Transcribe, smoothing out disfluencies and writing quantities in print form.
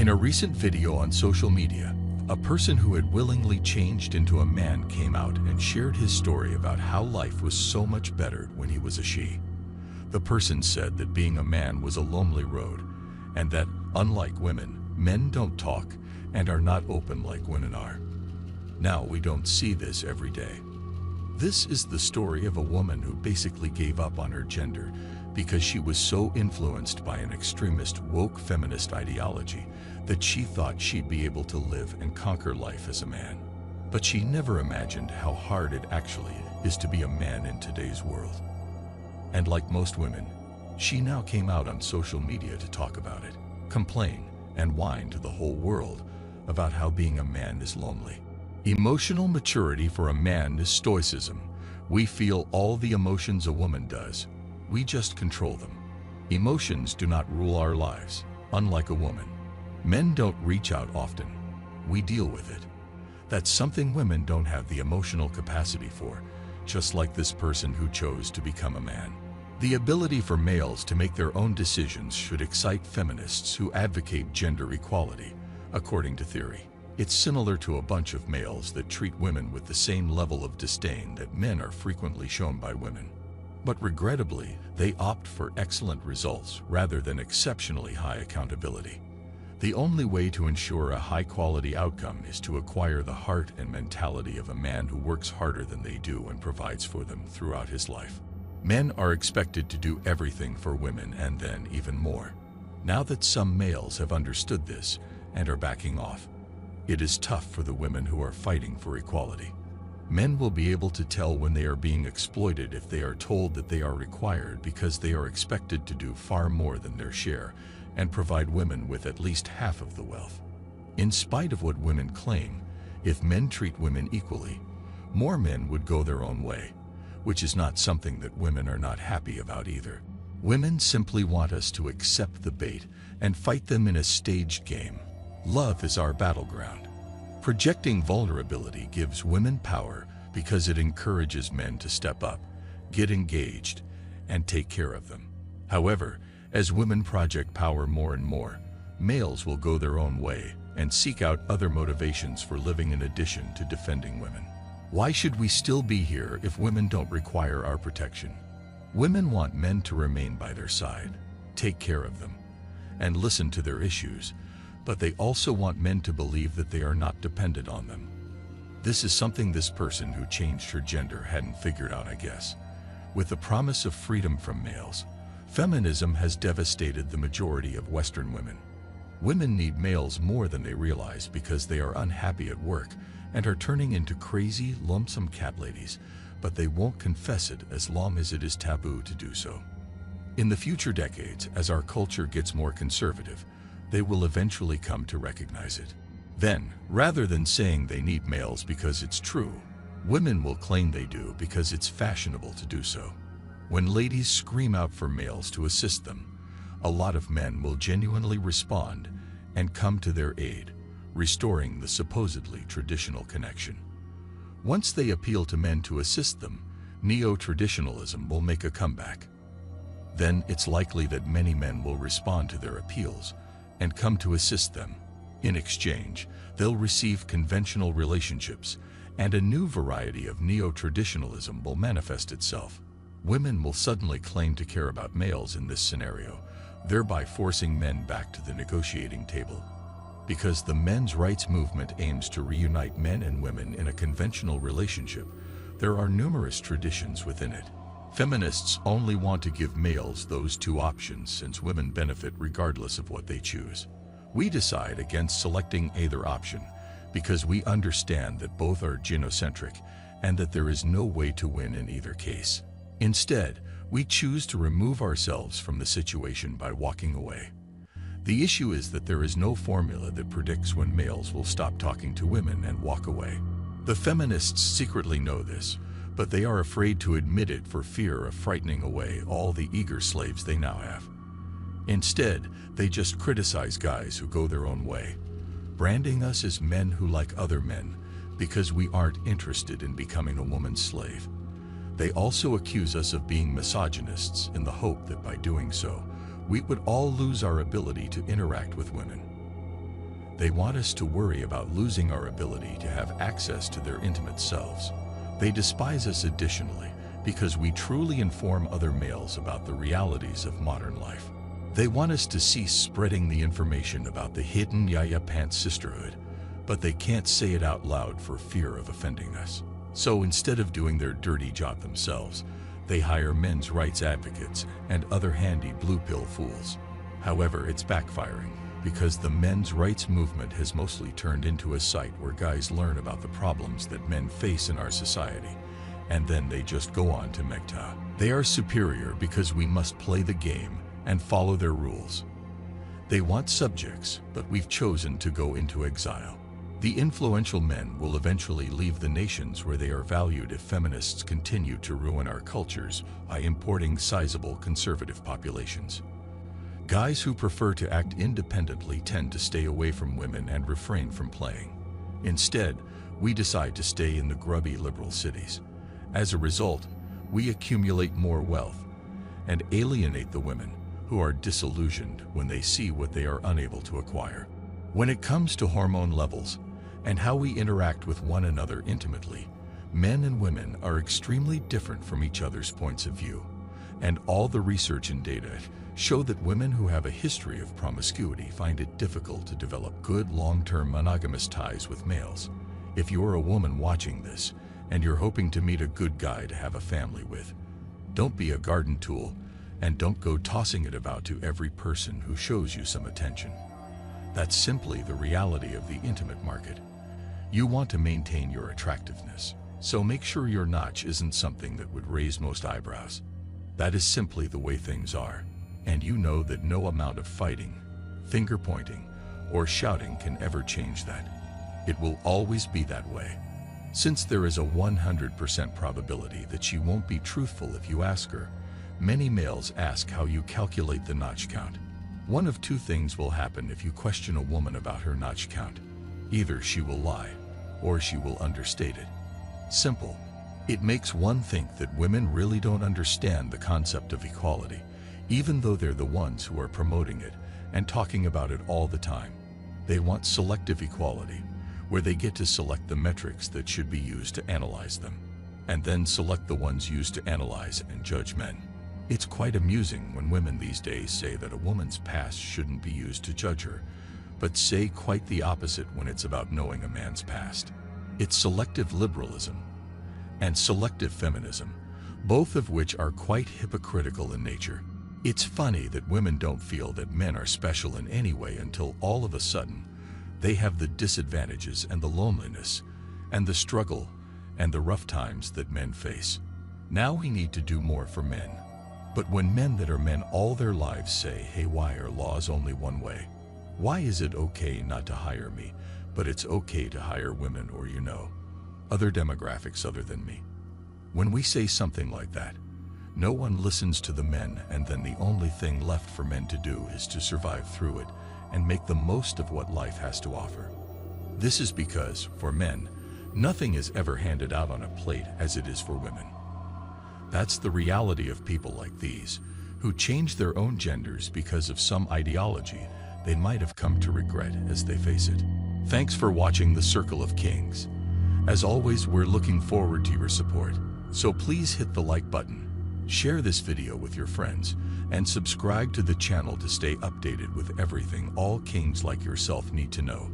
In a recent video on social media, a person who had willingly changed into a man came out and shared his story about how life was so much better when he was a she. The person said that being a man was a lonely road, and that, unlike women, men don't talk and are not open like women are. Now we don't see this every day. This is the story of a woman who basically gave up on her gender because she was so influenced by an extremist woke feminist ideology that she thought she'd be able to live and conquer life as a man. But she never imagined how hard it actually is to be a man in today's world. And like most women, she now came out on social media to talk about it, complain, and whine to the whole world about how being a man is lonely. Emotional maturity for a man is stoicism. We feel all the emotions a woman does. We just control them. Emotions do not rule our lives, unlike a woman. Men don't reach out often. We deal with it. That's something women don't have the emotional capacity for, just like this person who chose to become a man. The ability for males to make their own decisions should excite feminists who advocate gender equality, according to theory. It's similar to a bunch of males that treat women with the same level of disdain that men are frequently shown by women. But regrettably, they opt for excellent results rather than exceptionally high accountability. The only way to ensure a high-quality outcome is to acquire the heart and mentality of a man who works harder than they do and provides for them throughout his life. Men are expected to do everything for women and then even more. Now that some males have understood this and are backing off, it is tough for the women who are fighting for equality. Men will be able to tell when they are being exploited if they are told that they are required because they are expected to do far more than their share and provide women with at least half of the wealth. In spite of what women claim, if men treat women equally, more men would go their own way, which is not something that women are not happy about either. Women simply want us to accept the bait and fight them in a staged game. Love is our battleground. Projecting vulnerability gives women power because it encourages men to step up, get engaged, and take care of them. However, as women project power more and more, males will go their own way and seek out other motivations for living in addition to defending women. Why should we still be here if women don't require our protection? Women want men to remain by their side, take care of them, and listen to their issues, but they also want men to believe that they are not dependent on them. This is something this person who changed her gender hadn't figured out, I guess. With the promise of freedom from males, feminism has devastated the majority of Western women. Women need males more than they realize because they are unhappy at work and are turning into crazy, lonesome cat ladies, but they won't confess it as long as it is taboo to do so. In the future decades, as our culture gets more conservative, they will eventually come to recognize it. Then, rather than saying they need males because it's true, women will claim they do because it's fashionable to do so. When ladies scream out for males to assist them, a lot of men will genuinely respond and come to their aid, restoring the supposedly traditional connection. Once they appeal to men to assist them, neo-traditionalism will make a comeback. Then it's likely that many men will respond to their appeals and come to assist them. In exchange, they'll receive conventional relationships, and a new variety of neo-traditionalism will manifest itself. Women will suddenly claim to care about males in this scenario, thereby forcing men back to the negotiating table. Because the men's rights movement aims to reunite men and women in a conventional relationship, there are numerous traditions within it. Feminists only want to give males those two options since women benefit regardless of what they choose. We decide against selecting either option because we understand that both are gynocentric and that there is no way to win in either case. Instead, we choose to remove ourselves from the situation by walking away. The issue is that there is no formula that predicts when males will stop talking to women and walk away. The feminists secretly know this, but they are afraid to admit it for fear of frightening away all the eager slaves they now have. Instead, they just criticize guys who go their own way, branding us as men who like other men because we aren't interested in becoming a woman's slave. They also accuse us of being misogynists in the hope that by doing so, we would all lose our ability to interact with women. They want us to worry about losing our ability to have access to their intimate selves. They despise us additionally because we truly inform other males about the realities of modern life. They want us to cease spreading the information about the hidden Yaya Pants sisterhood, but they can't say it out loud for fear of offending us. So instead of doing their dirty job themselves, they hire men's rights advocates and other handy blue pill fools. However, it's backfiring because the men's rights movement has mostly turned into a site where guys learn about the problems that men face in our society, and then they just go on to Megta. They are superior because we must play the game and follow their rules. They want subjects, but we've chosen to go into exile. The influential men will eventually leave the nations where they are valued if feminists continue to ruin our cultures by importing sizable conservative populations. Guys who prefer to act independently tend to stay away from women and refrain from playing. Instead, we decide to stay in the grubby liberal cities. As a result, we accumulate more wealth and alienate the women who are disillusioned when they see what they are unable to acquire. When it comes to hormone levels and how we interact with one another intimately, men and women are extremely different from each other's points of view, and all the research and data show that women who have a history of promiscuity find it difficult to develop good long-term monogamous ties with males. If you're a woman watching this and you're hoping to meet a good guy to have a family with, don't be a garden tool and don't go tossing it about to every person who shows you some attention. That's simply the reality of the intimate market. You want to maintain your attractiveness, so make sure your notch isn't something that would raise most eyebrows. That is simply the way things are, and you know that no amount of fighting, finger pointing, or shouting can ever change that. It will always be that way. Since there is a 100% probability that she won't be truthful if you ask her, many males ask how you calculate the notch count. One of two things will happen if you question a woman about her notch count. Either she will lie, or she will understate it. Simple. It makes one think that women really don't understand the concept of equality, even though they're the ones who are promoting it and talking about it all the time. They want selective equality, where they get to select the metrics that should be used to analyze them, and then select the ones used to analyze and judge men. It's quite amusing when women these days say that a woman's past shouldn't be used to judge her, but say quite the opposite when it's about knowing a man's past. It's selective liberalism and selective feminism, both of which are quite hypocritical in nature. It's funny that women don't feel that men are special in any way until all of a sudden they have the disadvantages and the loneliness and the struggle and the rough times that men face. Now we need to do more for men. But when men that are men all their lives say, hey, why are laws only one way? Why is it okay not to hire me, but it's okay to hire women or, other demographics other than me? When we say something like that, no one listens to the men, and then the only thing left for men to do is to survive through it and make the most of what life has to offer. This is because, for men, nothing is ever handed out on a plate as it is for women. That's the reality of people like these, who change their own genders because of some ideology they might have come to regret as they face it. Thanks for watching The Circle of Kings. As always, we're looking forward to your support, so please hit the like button, share this video with your friends, and subscribe to the channel to stay updated with everything all kings like yourself need to know.